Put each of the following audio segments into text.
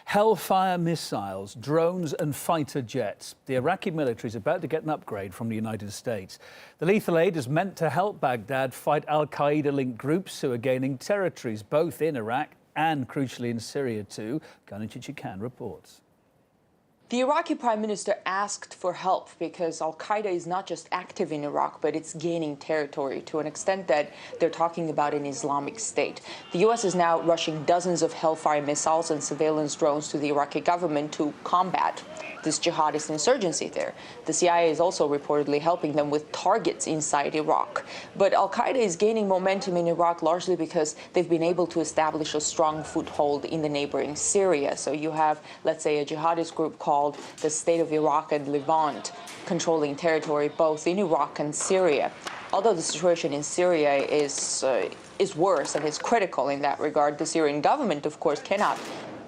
Hellfire missiles, drones and fighter jets. The Iraqi military is about to get an upgrade from the United States. The lethal aid is meant to help Baghdad fight Al-Qaeda-linked groups who are gaining territories both in Iraq and, crucially, in Syria too. Gunnar Khan reports. The Iraqi prime minister asked for help because Al-Qaeda is not just active in Iraq, but it's gaining territory to an extent that they're talking about an Islamic State. The U.S. is now rushing dozens of Hellfire missiles and surveillance drones to the Iraqi government to combat this jihadist insurgency there. The CIA is also reportedly helping them with targets inside Iraq. But Al-Qaeda is gaining momentum in Iraq largely because they've been able to establish a strong foothold in the neighboring Syria. So you have, let's say, a jihadist group called the State of Iraq and Levant controlling territory both in Iraq and Syria. Although the situation in Syria is worse and is critical in that regard, the Syrian government, of course, cannot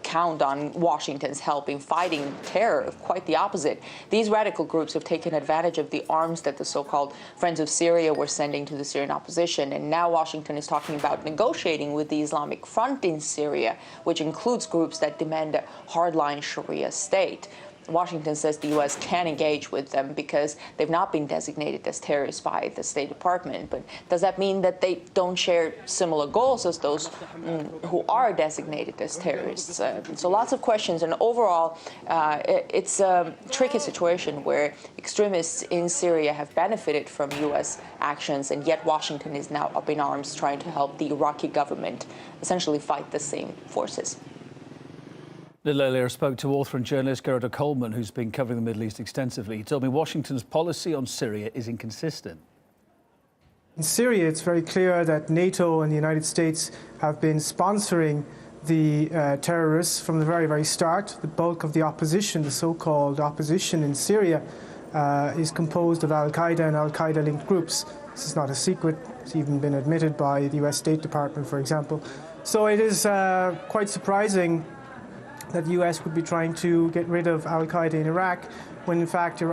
count on Washington's help in fighting terror. Quite the opposite. These radical groups have taken advantage of the arms that the so-called Friends of Syria were sending to the Syrian opposition, and now Washington is talking about negotiating with the Islamic Front in Syria, which includes groups that demand a hardline Sharia state. Washington says the U.S. can engage with them because they've not been designated as terrorists by the State Department. But does that mean that they don't share similar goals as those who are designated as terrorists? So lots of questions. And overall, it's a tricky situation where extremists in Syria have benefited from U.S. actions, and yet Washington is now up in arms trying to help the Iraqi government essentially fight the same forces. A little earlier, I spoke to author and journalist Gerardo Coleman, who's been covering the Middle East extensively. He told me Washington's policy on Syria is inconsistent. In Syria, it's very clear that NATO and the United States have been sponsoring the terrorists from the very, very start. The bulk of the opposition, the so-called opposition in Syria, is composed of Al-Qaeda and Al-Qaeda-linked groups. This is not a secret. It's even been admitted by the US State Department, for example. So it is quite surprising that the US would be trying to get rid of Al-Qaeda in Iraq, when in fact the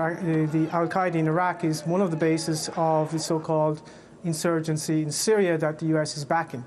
Al-Qaeda in Iraq is one of the bases of the so-called insurgency in Syria that the US is backing.